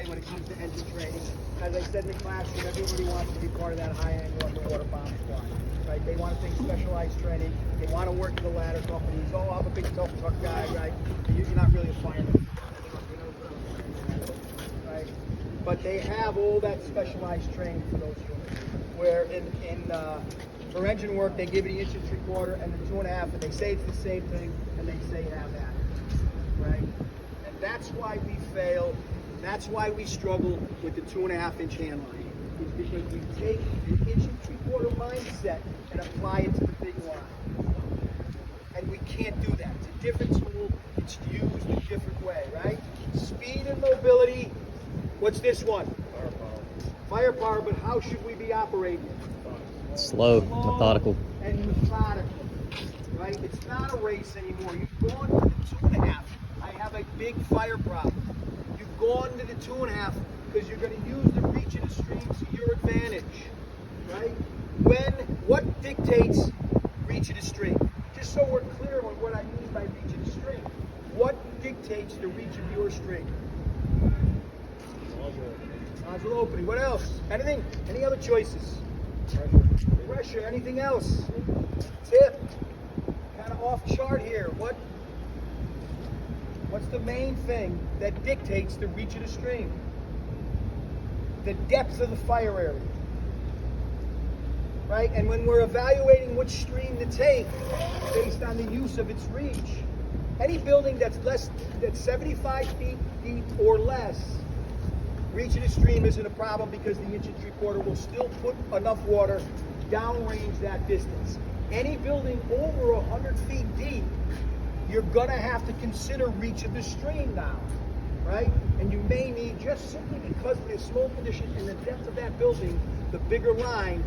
when it comes to engine training. As I said in the classroom, everybody wants to be part of that high angle underwater bomb squad. Right? They want to take specialized training. They want to work for the ladder companies. Oh, I'm a big tough truck guy, right? You're not really a fireman. Right? But they have all that specialized training for those units. Where for engine work, they give you the 1 3/4 and the 2.5, and they say it's the same thing, and they say have that. Right? And that's why we fail. That's why we struggle with the 2.5-inch hand line. Is because we take the 1 3/4 mindset and apply it to the big line. And we can't do that. It's a different tool. It's used a different way, right? Speed and mobility. What's this one? Firepower. But how should we be operating it? Slow, methodical. And methodical, right? It's not a race anymore. You've gone to the 2.5. I have a big fire problem. You've gone to the 2.5 because you're going to use the reach of the stream to your advantage, right? What dictates reach of the stream? Just so we're clear on what I mean by reach of the stream. What dictates the reach of your stream? Nozzle opening. What else? Anything? Any other choices? Pressure. Anything else? Tip. Kind of off chart here. What's the main thing that dictates the reach of the stream? The depth of the fire area. Right? And when we're evaluating which stream to take based on the use of its reach, any building that's 75 feet deep or less, reach of the stream isn't a problem because the 1 3/4 will still put enough water downrange that distance. Any building over 100 feet deep, you're gonna have to consider reach of the stream now, right? And you may need, just simply because of the slope condition and the depth of that building, the bigger line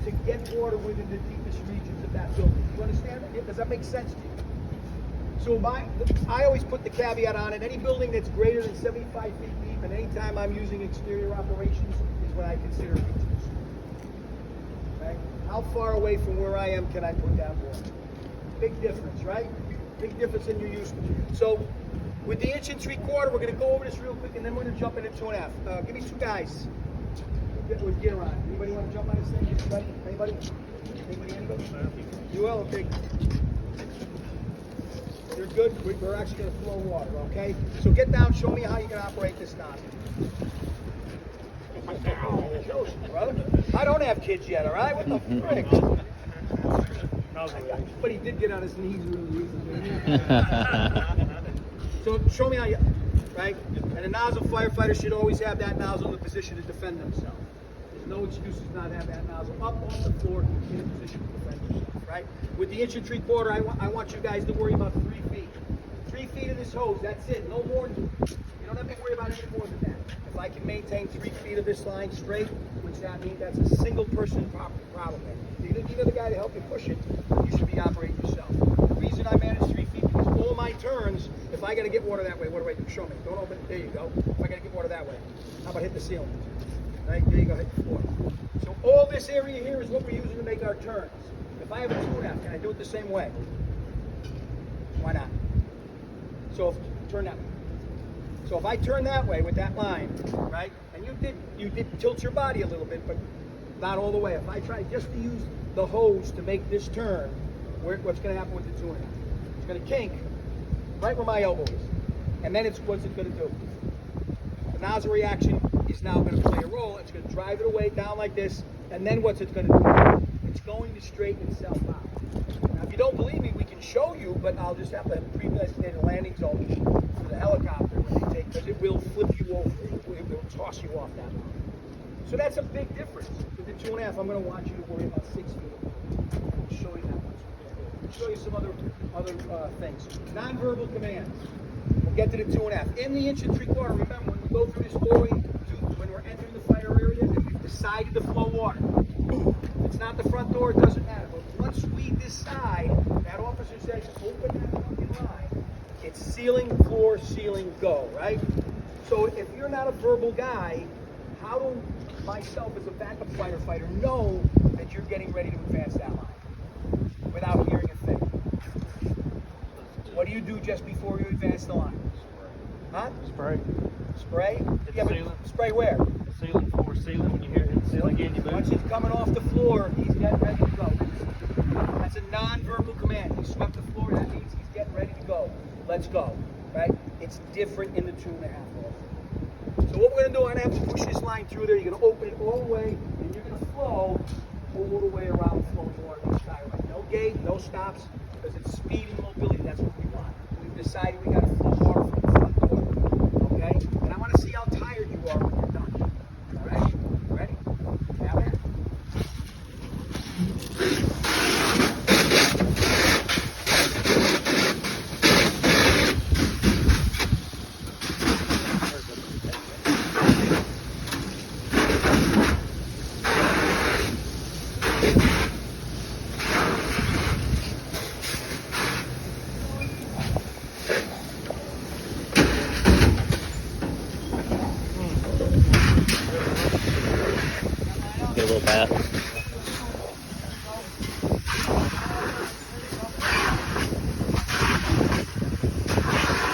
to get water within the deepest regions of that building. You understand that? Does that make sense to you? So I always put the caveat on it. Any building that's greater than 75 feet deep, and anytime I'm using exterior operations, is what I consider reach of the stream. Right? How far away from where I am can I put down water? Big difference, right? Big difference in your use. So with the 1 3/4, we're going to go over this real quick, and then we're going to jump into 2.5. Give me two guys with gear on. Anybody want to jump on this thing? Anybody? Anybody? You will? Okay. You're good. We're actually going to flow water, okay? So get down. Show me how you can operate this nozzle. I don't have kids yet, all right? What the frick? But he did get on his knees really easily. So show me how you, right? And a nozzle firefighter should always have that nozzle in a position to defend themselves. There's no excuses not to have that nozzle up on the floor in a position to defend yourself, right? With the 1 3/4, I want you guys to worry about 3 feet. 3 feet of this hose, that's it. No more. You don't have to worry about any more than that. If I can maintain 3 feet of this line straight, which that means that's a single person problem. You don't need another guy to help you push it. You should be operating yourself. The reason I manage 3 feet because all my turns, if I got to get water that way, what do I do? Show me. Don't open it. There you go. If I got to get water that way, how about hit the ceiling? Right there you go. Hit the floor. So all this area here is what we're using to make our turns. If I have a 2.5, can I do it the same way? Why not? So turn that way. So if I turn that way with that line, right, and you did tilt your body a little bit, but not all the way. If I try just to use the hose to make this turn, what's going to happen with the 2.5? It's going to kink right where my elbow is. And then what's it going to do? The nozzle reaction is now going to play a role. It's going to drive it away down like this. And then what's it going to do? It's going to straighten itself out. Now, if you don't believe me, we can show you, but I'll just have to pre-designated landing zone for the helicopter when they take, because it will flip you over. It will toss you off that line. So that's a big difference. With the 2.5, I'm going to want you to worry about 6 feet. I'll show you that much. I'll show you some other things. Non-verbal commands. We'll get to the 2.5. In the 1 3/4, remember when we go through this doorway, when we're entering the fire area, and we've decided to flow water. If it's not the front door, it doesn't matter. But once we decide, that officer says, open that fucking line. It's ceiling, floor, ceiling, go, right? So if you're not a verbal guy, how do myself as a backup firefighter know that you're getting ready to advance that line without hearing a thing? What do you do just before you advance the line? Huh? Spray. Spray? It's Yeah, but sealant. spray where? Sealant, floor sealant. When you hear it hit the ceiling again, you Once move. it's coming off the floor, he's getting ready to go. That's a non-verbal command. He swept the floor, that means he's getting ready to go. Let's go, right? It's different in the 2.5 also. So what we're gonna do, I'm gonna have to push this line through there. You're gonna open it all the way, and you're gonna flow all the way around, flowing water on the skyline. No gate, no stops, because it's speed and mobility. That's what we want. We've decided we gotta flow water from the front door, okay? And I wanna see how tired you are when you're done. All right? Ready? Have it. Get a little bath.